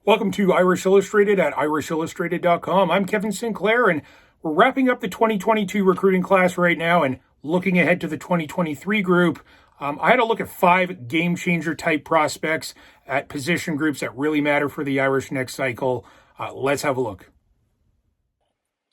Welcome to Irish Illustrated at irishillustrated.com. I'm Kevin Sinclair, and we're wrapping up the 2022 recruiting class right now and looking ahead to the 2023 group. I had a look at 5 game changer type prospects at position groups that really matter for the Irish next cycle. Let's have a look.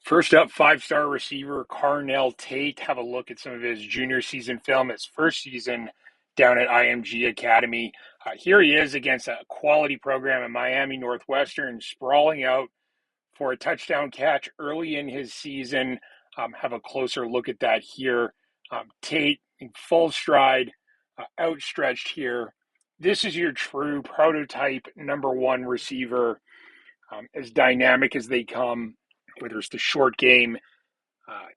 First up, 5-star receiver Carson Tate. Have a look at some of his junior season film, his first season down at IMG Academy. Here he is against a quality program in Miami Northwestern, sprawling out for a touchdown catch early in his season. Have a closer look at that here. Tate in full stride, outstretched here. This is your true prototype number one receiver, as dynamic as they come, whether it's the short game,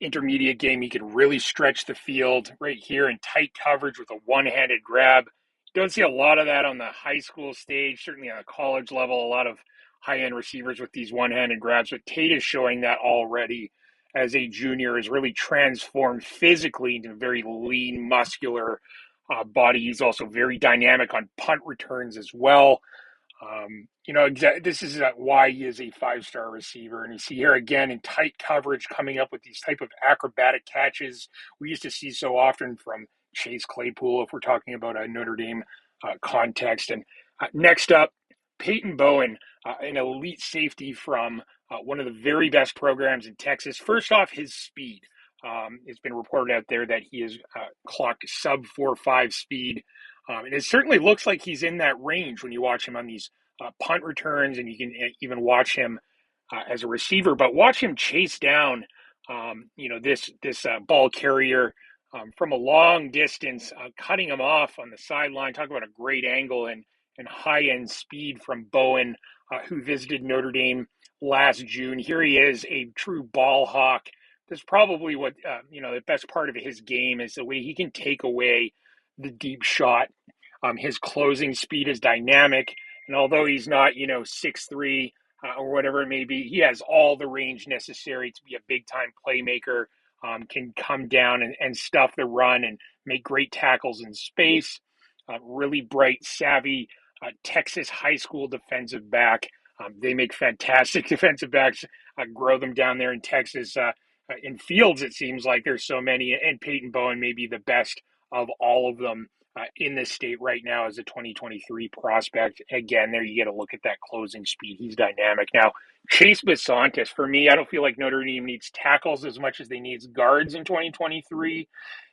intermediate game. He can really stretch the field right here in tight coverage with a one-handed grab. Don't see a lot of that on the high school stage, certainly on a college level, a lot of high-end receivers with these one-handed grabs, but Tate is showing that already as a junior, is really transformed physically into a very lean, muscular body. He's also very dynamic on punt returns as well. This is why he is a 5-star receiver. And you see here again in tight coverage, coming up with these type of acrobatic catches we used to see so often from Chase Claypool, if we're talking about a Notre Dame context. And next up, Peyton Bowen, an elite safety from one of the very best programs in Texas. First off, his speed. It's been reported out there that he has clocked sub 4.5 speed. And it certainly looks like he's in that range when you watch him on these punt returns, and you can even watch him as a receiver. But watch him chase down, this ball carrier from a long distance, cutting him off on the sideline. Talk about a great angle and high-end speed from Bowen, who visited Notre Dame last June. Here he is, a true ball hawk. That's probably what, the best part of his game is the way he can take away the deep shot. His closing speed is dynamic. And although he's not, 6'3", or whatever it may be, he has all the range necessary to be a big-time playmaker, can come down and stuff the run and make great tackles in space. Really bright, savvy Texas high school defensive back. They make fantastic defensive backs, grow them down there in Texas. In fields, it seems like there's so many, and Peyton Bowen may be the best of all of them in this state right now as a 2023 prospect. Again, there you get a look at that closing speed. He's dynamic. Now, Chase Basantes, for me, I don't feel like Notre Dame needs tackles as much as they need guards in 2023.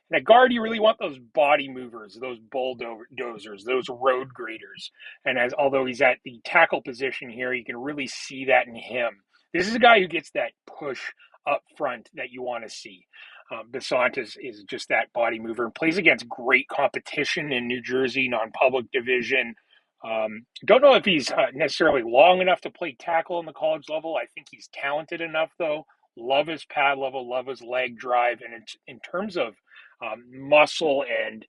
And at guard, you really want those body movers, those bulldozers, those road graders. And although he's at the tackle position here, you can really see that in him. This is a guy who gets that push up front that you want to see. Basantes is just that body mover and plays against great competition in New Jersey, non-public division. Don't know if he's necessarily long enough to play tackle in the college level. I think he's talented enough, though. Love his pad level, love his leg drive. And in terms of muscle and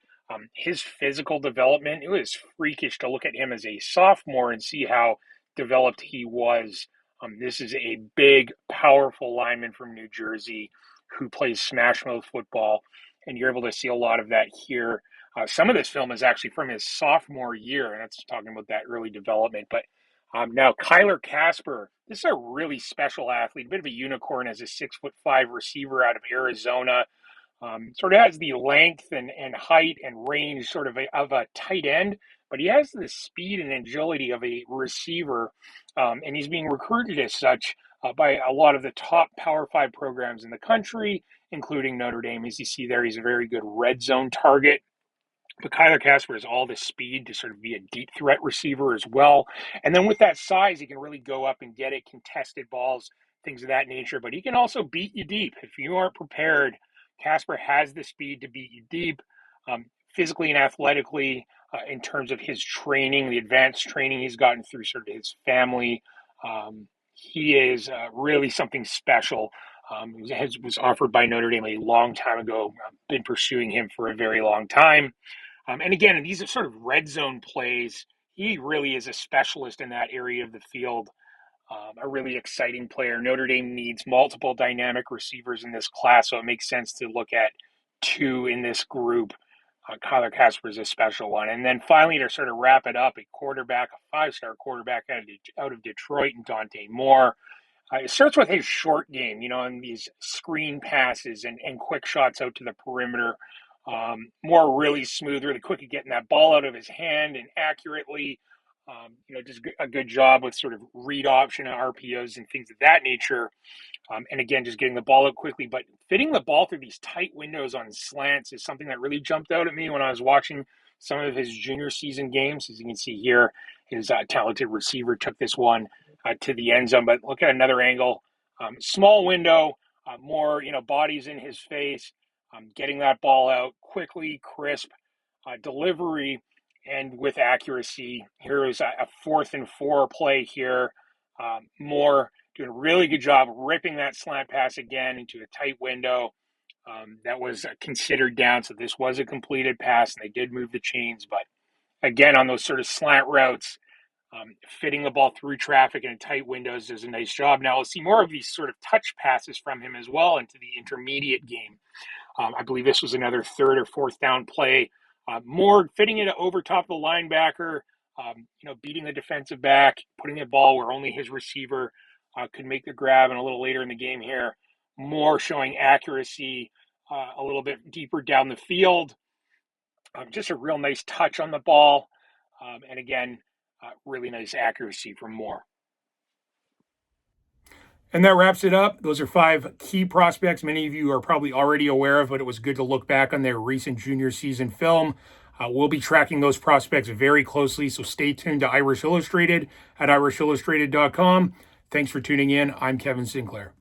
his physical development, it was freakish to look at him as a sophomore and see how developed he was. This is a big, powerful lineman from New Jersey who plays smash mouth football, and you're able to see a lot of that here. Some of this film is actually from his sophomore year, and that's talking about that early development. But now Casper, this is a really special athlete, a bit of a unicorn as a 6'5" receiver out of Arizona. Sort of has the length and height and range sort of a tight end, but he has the speed and agility of a receiver, and he's being recruited as such by a lot of the top Power 5 programs in the country, including Notre Dame. As you see there, he's a very good red zone target. But Casper has all the speed to sort of be a deep threat receiver as well. And then with that size, he can really go up and get it, contested balls, things of that nature. But he can also beat you deep. If you aren't prepared, Casper has the speed to beat you deep, physically and athletically, in terms of his training, the advanced training he's gotten through sort of his family. He is really something special. Was offered by Notre Dame a long time ago. Been pursuing him for a very long time. And again, these are sort of red zone plays. He really is a specialist in that area of the field. A really exciting player. Notre Dame needs multiple dynamic receivers in this class, so it makes sense to look at 2 in this group. Kyler Casper is a special one. And then finally, to sort of wrap it up, a quarterback, a five-star quarterback out of Detroit, and Dante Moore. It starts with his short game, and these screen passes and quick shots out to the perimeter. More really smooth, really quick at getting that ball out of his hand and accurately. Just a good job with sort of read option and RPOs and things of that nature. And again, just getting the ball out quickly, but fitting the ball through these tight windows on slants is something that really jumped out at me when I was watching some of his junior season games. As you can see here, his talented receiver took this one to the end zone. But look at another angle, small window, more bodies in his face, getting that ball out quickly, crisp delivery, and with accuracy. Here is a 4th and 4 play here. More doing a really good job ripping that slant pass again into a tight window. That was considered down, so this was a completed pass, and they did move the chains. But again, on those sort of slant routes, fitting the ball through traffic and tight windows does a nice job. Now we'll see more of these sort of touch passes from him as well into the intermediate game. I believe this was another 3rd or 4th down play. More fitting it over top of the linebacker, beating the defensive back, putting the ball where only his receiver could make the grab, and a little later in the game here, more showing accuracy a little bit deeper down the field. Just a real nice touch on the ball. And again, really nice accuracy from Moore. And that wraps it up. Those are 5 key prospects many of you are probably already aware of, but it was good to look back on their recent junior season film. We'll be tracking those prospects very closely, so stay tuned to Irish Illustrated at irishillustrated.com. Thanks for tuning in. I'm Kevin Sinclair.